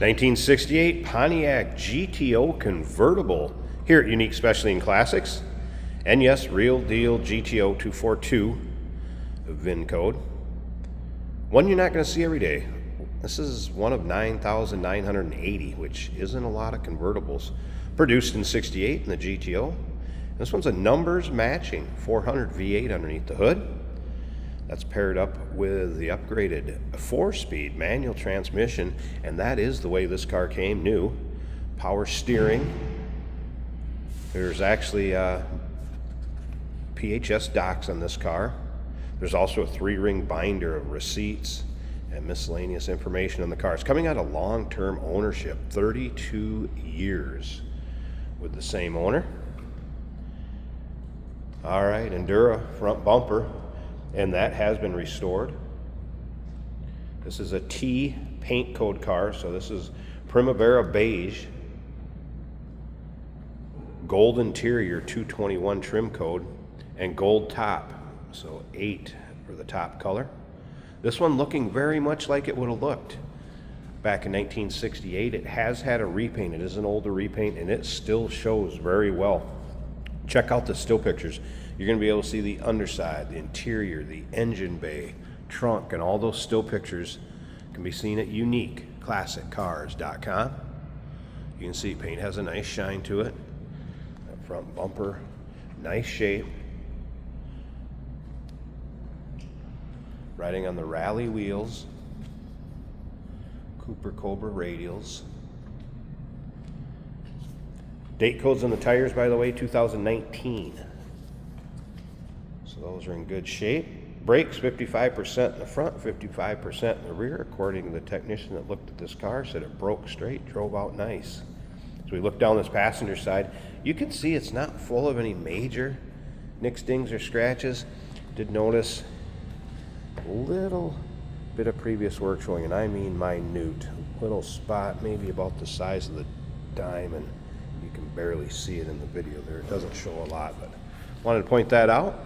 1968 Pontiac GTO convertible here at Unique Specialty and Classics. And yes, real deal GTO 242 VIN code. One you're not going to see every day. This is one of 9,980, which isn't a lot of convertibles. Produced in 68 in the GTO. This one's a numbers matching 400 V8 underneath the hood. That's paired up with the upgraded 4-speed manual transmission, and that is the way this car came new. Power steering. There's actually PHS docks on this car. There's also a 3-ring binder of receipts and miscellaneous information on the car. It's coming out of long-term ownership, 32 years with the same owner. All right, Endura front bumper, and that has been restored. This is a T paint code car, so this is Primavera beige. Gold interior 221 trim code, and gold top, so 8 for the top color. This one looking very much like it would have looked back in 1968. It has had a repaint. It is an older repaint, and it still shows very well. Check out the still pictures. You're going to be able to see the underside, the interior, the engine bay, trunk, and all those still pictures can be seen at uniqueclassiccars.com. You can see paint has a nice shine to it. That front bumper, nice shape. Riding on the rally wheels. Cooper Cobra radials. Date codes on the tires, by the way, 2019. So those are in good shape. Brakes, 55% in the front, 55% in the rear. According to the technician that looked at this car, said it broke straight, drove out nice. As we look down this passenger side, you can see it's not full of any major nicks, dings, or scratches. Did notice a little bit of previous work showing, and I mean minute. Little spot, maybe about the size of the diamond. You can barely see it in the video there. It doesn't show a lot, but wanted to point that out.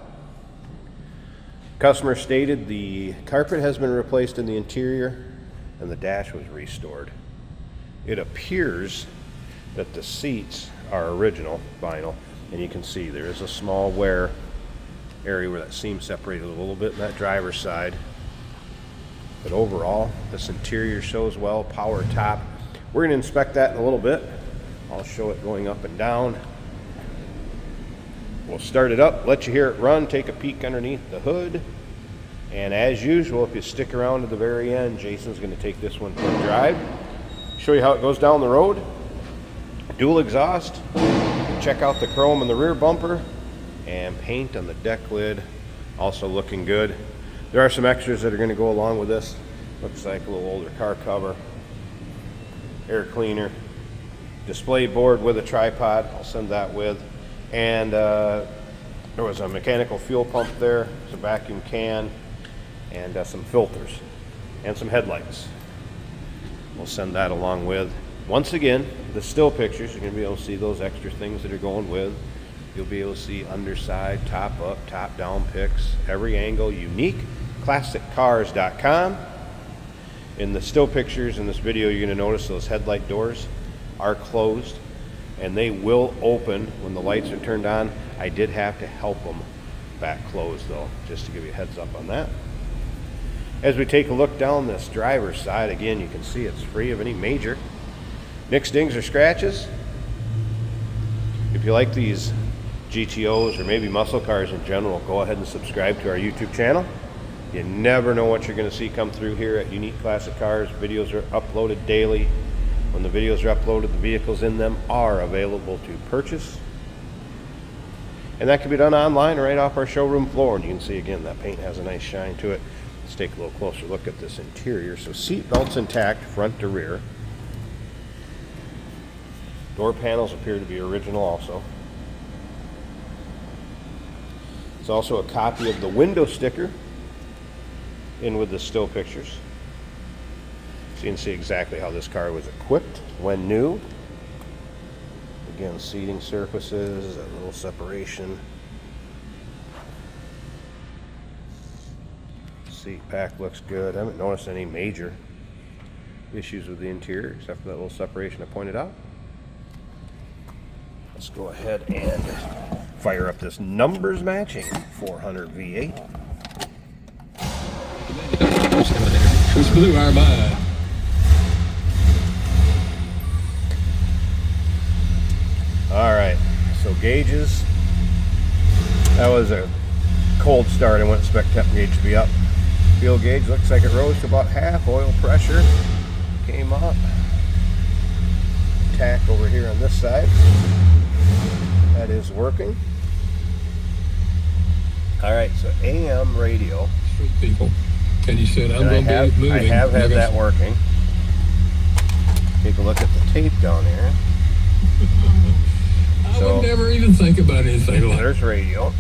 Customer stated the carpet has been replaced in the interior and the dash was restored. It appears that the seats are original vinyl, and you can see there is a small wear area where that seam separated a little bit in that driver's side. But overall, this interior shows well. Power top. We're going to inspect that in a little bit. I'll show it going up and down. We'll start it up, let you hear it run, take a peek underneath the hood. And as usual, if you stick around to the very end, Jason's going to take this one for a drive, show you how it goes down the road. Dual exhaust. Check out the chrome in the rear bumper, and paint on the deck lid, also looking good. There are some extras that are going to go along with this. Looks like a little older car cover, air cleaner, display board with a tripod. I'll send that with. And there was a mechanical fuel pump there, some vacuum can, and some filters, and some headlights. We'll send that along with. Once again, the still pictures, you're going to be able to see those extra things that are going with. You'll be able to see underside, top up, top down pics, every angle. UniqueClassicCars.com. In the still pictures in this video, you're going to notice those headlight doors are closed, and they will open when the lights are turned on. I did have to help them back closed though, just to give you a heads up on that. As we take a look down this driver's side, again, you can see it's free of any major nicks, dings, or scratches. If you like these GTOs or maybe muscle cars in general, go ahead and subscribe to our YouTube channel. You never know what you're going to see come through here at Unique Classic Cars. Videos are uploaded daily. When the videos are uploaded, the vehicles in them are available to purchase. And that can be done online right off our showroom floor. And you can see again that paint has a nice shine to it. Let's take a little closer look at this interior. So seat belts intact, front to rear. Door panels appear to be original also. It's also a copy of the window sticker in with the still pictures. So you can see exactly how this car was equipped when new. Again, seating surfaces, a little separation. Seat pack looks good. I haven't noticed any major issues with the interior, except for that little separation I pointed out. Let's go ahead and fire up this numbers matching 400 V8. Just blew our mind. All right, so gauges. That was a cold start. I wouldn't expect temp gauge to be up. Fuel gauge looks like it rose to about half. Oil pressure came up. Tack over here on this side. That is working. All right, so AM radio. Street people. And you said, I'm going to be moving. I have had that working. Take a look at the tape down here. I would never even think about anything like that. There's radio.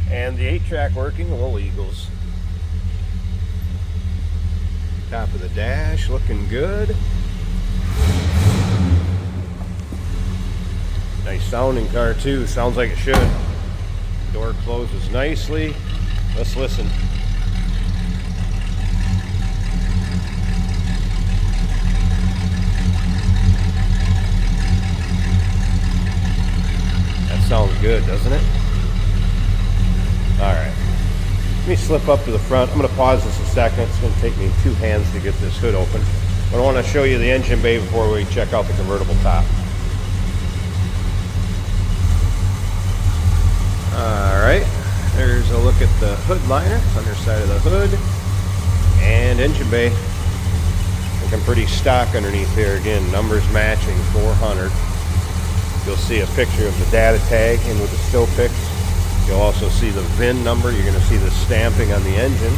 And the 8-track working, the little Eagles. Top of the dash looking good. Nice sounding car too, sounds like it should. Door closes nicely. Let's listen. That sounds good, doesn't it? All right. Let me slip up to the front. I'm going to pause this a second. It's going to take me 2 hands to get this hood open. But I want to show you the engine bay before we check out the convertible top. Alright, there's a look at the hood liner, underside of the hood, and engine bay. Looking pretty stock underneath here. Again, numbers matching 400. You'll see a picture of the data tag in with the still pics. You'll also see the VIN number. You're going to see the stamping on the engine.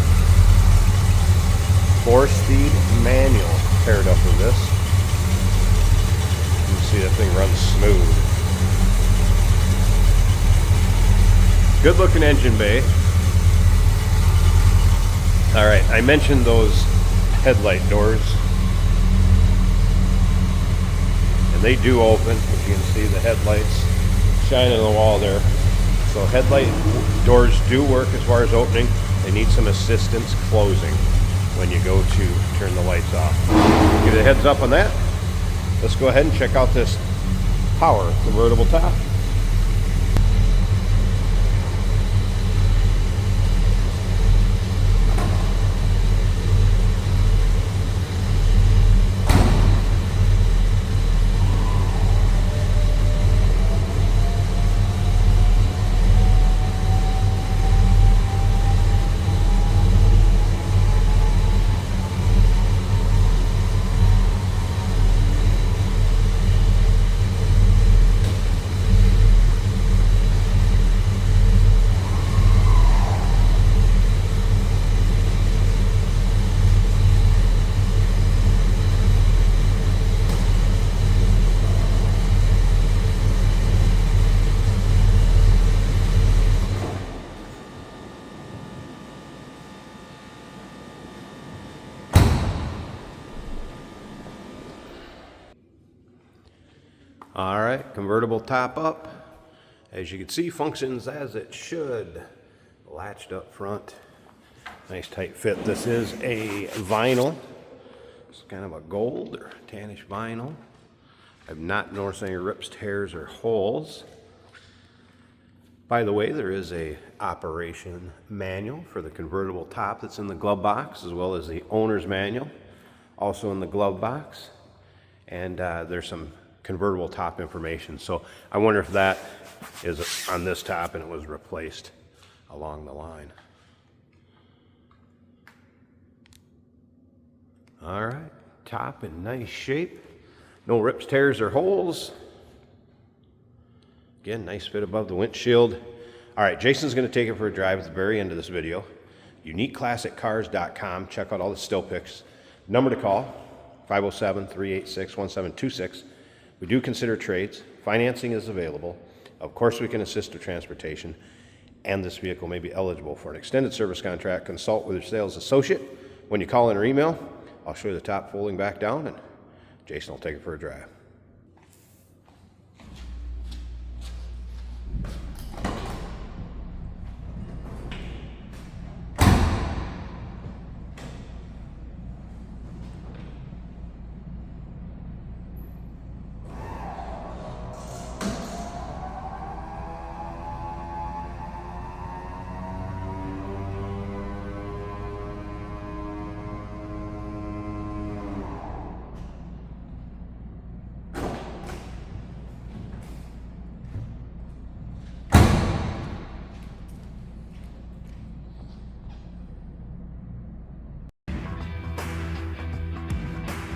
4-speed manual paired up with this. You can see that thing runs smooth. Good looking engine bay. Alright, I mentioned those headlight doors. And they do open, as you can see the headlights shining on the wall there. So headlight doors do work as far as opening. They need some assistance closing when you go to turn the lights off. Give you a heads up on that. Let's go ahead and check out this power convertible top. All right, convertible top up. As you can see, functions as it should. Latched up front. Nice tight fit. This is a vinyl. It's kind of a gold or tannish vinyl. I've not noticed any rips, tears, or holes. By the way, there is a operation manual for the convertible top that's in the glove box, as well as the owner's manual, also in the glove box. And there's some convertible top information. So I wonder if that is on this top and it was replaced along the line. All right, top in nice shape. No rips, tears, or holes. Again, nice fit above the windshield. All right, Jason's going to take it for a drive at the very end of this video. UniqueClassicCars.com. Check out all the still pics. Number to call, 507-386-1726. We do consider trades. Financing is available. Of course, we can assist with transportation. And this vehicle may be eligible for an extended service contract. Consult with your sales associate. When you call in or email, I'll show you the top folding back down and Jason will take it for a drive.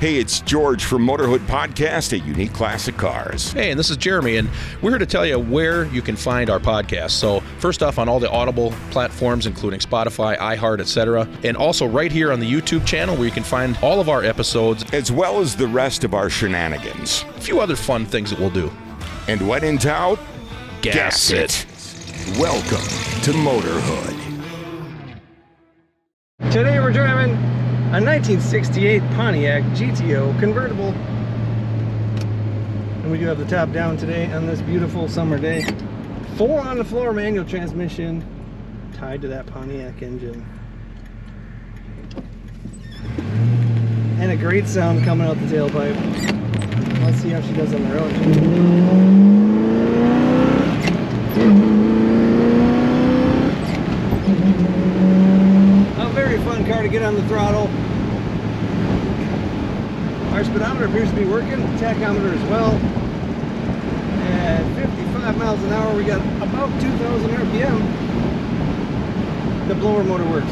Hey, it's George from Motorhood Podcast at Unique Classic Cars. Hey, and this is Jeremy, and we're here to tell you where you can find our podcast. So first off, on all the Audible platforms, including Spotify, iHeart, etc., and also right here on the YouTube channel where you can find all of our episodes, as well as the rest of our shenanigans. a few other fun things that we'll do. And when in doubt, Gas it. Welcome to Motorhood. Today we're driving a 1968 Pontiac GTO convertible. And we do have the top down today on this beautiful summer day. 4 on the floor manual transmission tied to that Pontiac engine. And a great sound coming out the tailpipe. Let's see how she does on the road. A very fun car to get on the throttle. Our speedometer appears to be working, tachometer as well. At 55 miles an hour, we got about 2,000 RPM. The blower motor works.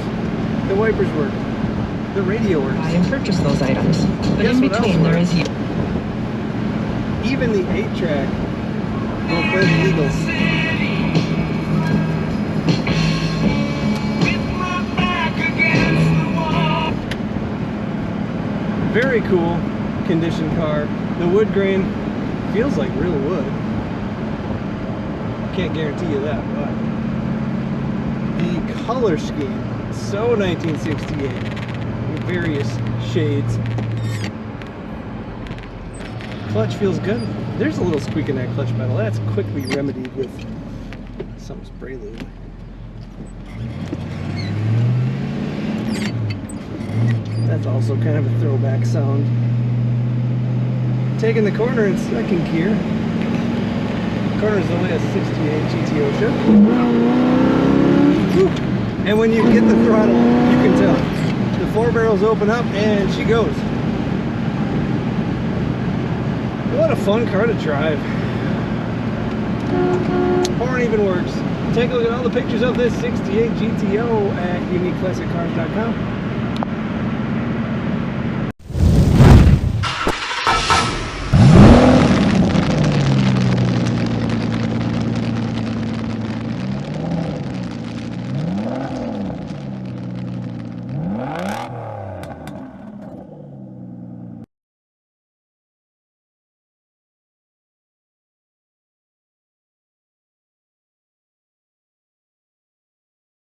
The wipers work. The radio works. Buy and purchase those items, but Guess in what else between there works? is you. Even the 8-track will play the Eagles. Very cool condition car. The wood grain feels like real wood. Can't guarantee you that, but the color scheme, so 1968, with various shades. Clutch feels good. There's a little squeak in that clutch pedal. That's quickly remedied with some spray lube. That's also kind of a throwback sound. Taking the corner in second gear. Corner is the way a 68 GTO should. Whew. And when you get the throttle, you can tell. The 4 barrels open up and she goes. What a fun car to drive. Horn even works. Take a look at all the pictures of this 68 GTO at uniqueclassiccars.com.